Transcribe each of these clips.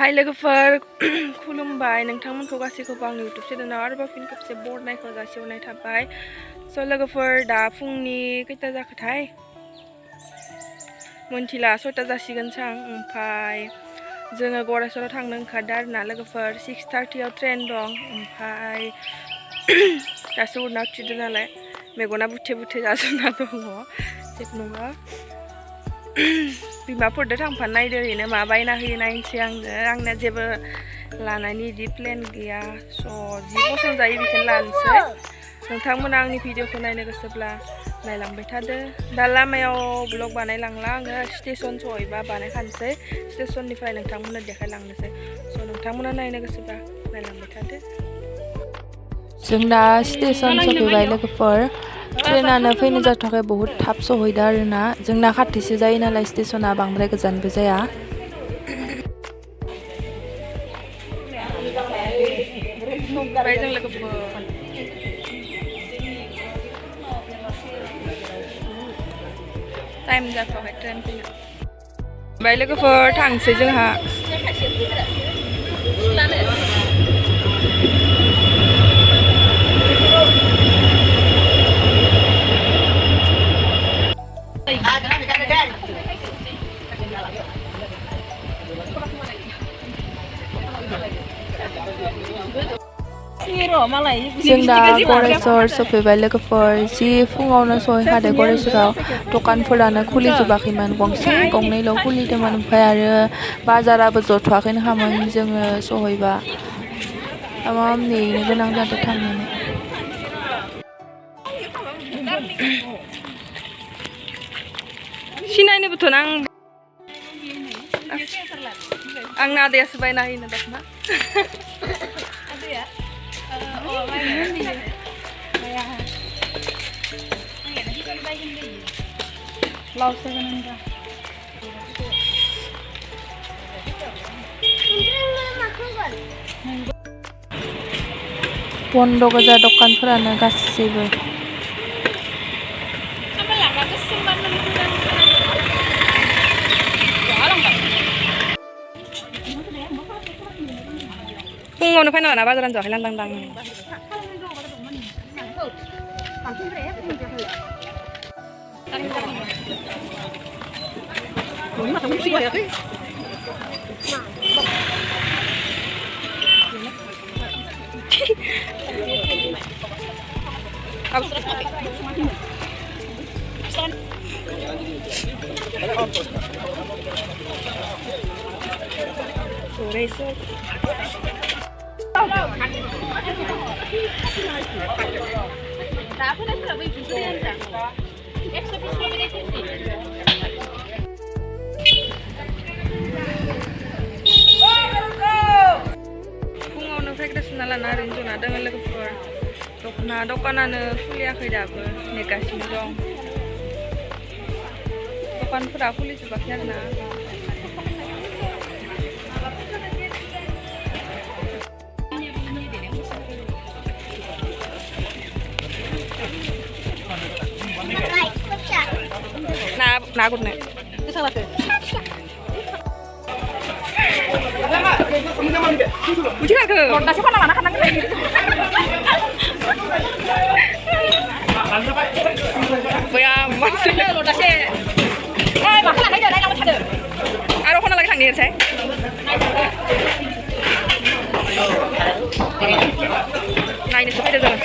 हाय लोगोफोर खुलुमबाय नोंथांमोनखौ गासैखौबो आंनि YouTube चेनेलाव आरोबाव फिन खेबसे बरायनायखौ जासिहरनाय थाबाय। स' लोगोफोर दा फुंनि खैथा जाखोथाय मोनथिला 6ता जासिगोन सां। ओमफ्राय जोङो गरायसराव थांनो ओंखारदों आरोना लोगोफोर 6:30 आव ट्रेन दं। ओमफ्राय दासो उनाव उथिदों नालाय मेगना बुथे बुथे जाजोबना दङ जेबो नङा। बिमाफोरदो थांफानो नायदो ओरैनो मा बायना होयो नायनोसै आंना जेबो लानायनि इदि प्लेन गैया। स' जि पसन्द जायो बेखौनो लानोसै। नोंथांमोना आंनि भिडिअखौ नायनो गोसोब्ला नायलांबाय थादो। दा लामायाव ब्लग बानायलांला आङो स्टेसन सहैबा बानायखानोसै स्टेसननिफ्राय नोंथांमोननो देखायलांनोसै। स' नोंथांमोना नायनो गोसोब्ला नायलांबाय थादो। जों दा स्टेसन सफैबाय लोगोफोर ट्रेनानो फैनो जाथ'वाखै बहुत थाब सहैदों आरोना जोंना खाथिसो जायो नालाय स्टेसना बांद्राय गोजानबो जाया। ओमफ्राय जों लोगोफोर टाइम जाथ'वाखै ट्रेन फैनो। ओमफ्राय लोगोफोर थांसै जोंहा जों दा गरेस्वर सफैबाय लोगोफोर जि फुङावनो सहैखादों गरेस्वराव। दखानफोरानो खुलिजोबाखैमोन गंसे गंनैल' खुलिदोंमोन। ओमफ्राय आरो बाजाराबो जथ'वाखैनो हामोन जोङो सहैबा तामाम नेनो गोनां जादों थांनानै। सिनायनोबोथ' आंना आदैयासो बायना होयोनो दख'ना। बन्द गोजा दखानफोरानो गासैबो। फुङावनो फैना लाना बाजारानो जावाखै लांदां दां। फुङावनो फैग्रासिना लाना ओरैनो जना दङ लोगोफोर। दखानानो खुलियाखै दाबो नेगासिनो दं। दखानफोरा खुलिजोबाखै आरोना। ना गुरनो आरो खना लागि थांनि नायनोसो फैदो जों।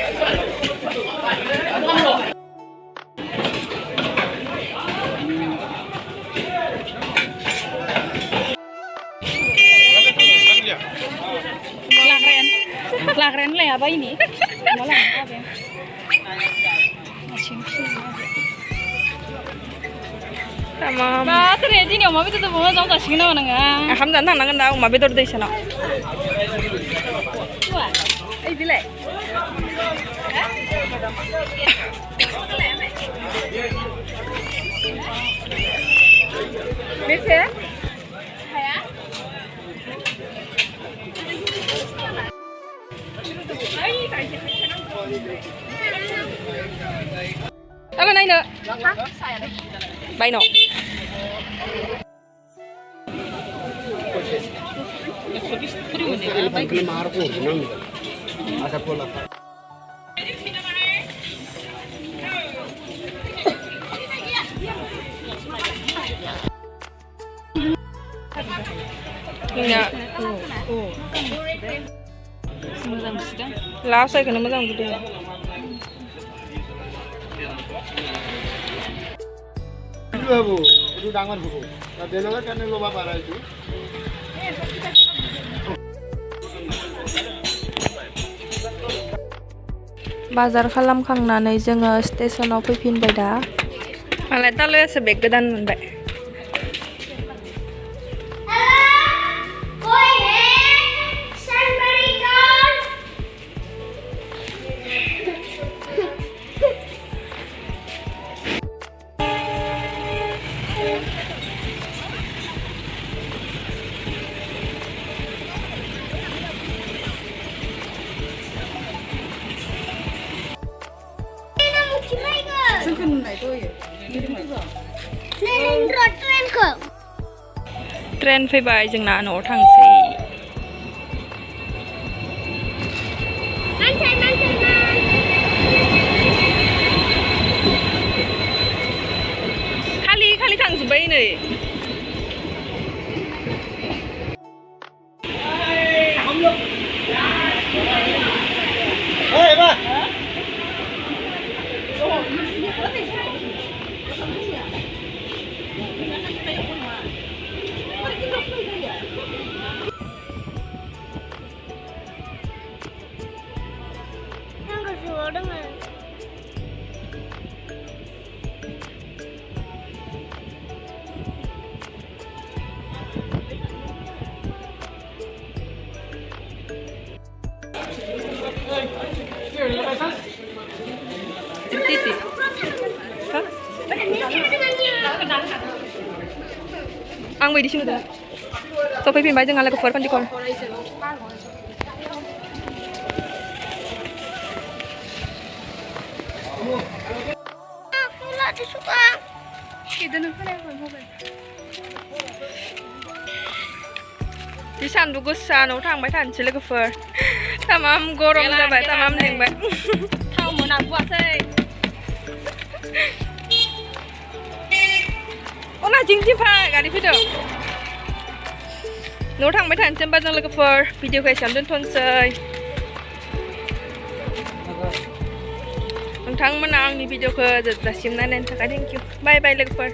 Lagren lah apa ini? Malah apa ya? Tamam. Bah, ternyata ini oma itu tuh bawa jauh tak sih kenapa nggak? Aham dan nang nangan dah oma betul deh sana. Wah, ini bila? Bisa? Kayak? Apa naik nak? Baik no. Enggak. Lah, saya kena mazang gitu. Itu Bu, itu dangan Bu. Nah, dengar kan lo bapak itu. Bazar खालामखांनानै जोङो स्टेशनाव फैफिनबाय दा मालाय तालुयासो बेग गोदान मोनबाय Tren faibai जोंना न'आव थांसै खालि थांजोब्बाय नै Titi. Hah? Ang di sini dah. So pipin baca ngalah ke forpan di kor. Aku lah disuka. Kita nak mana pun. Di sandu gusa nấu thang thằng chỉ là cái phở. Tamam gorom ra vậy, tamam neng vậy. Thao muốn ăn quá say. Ô là chính chính phải cái đi phía đâu. Nấu thang thằng trên bao giờ là cái phở. Video cái xem đến thôn chơi. Thằng mà nào đi video cái giờ xem nên thank you. Bye bye là cái phở.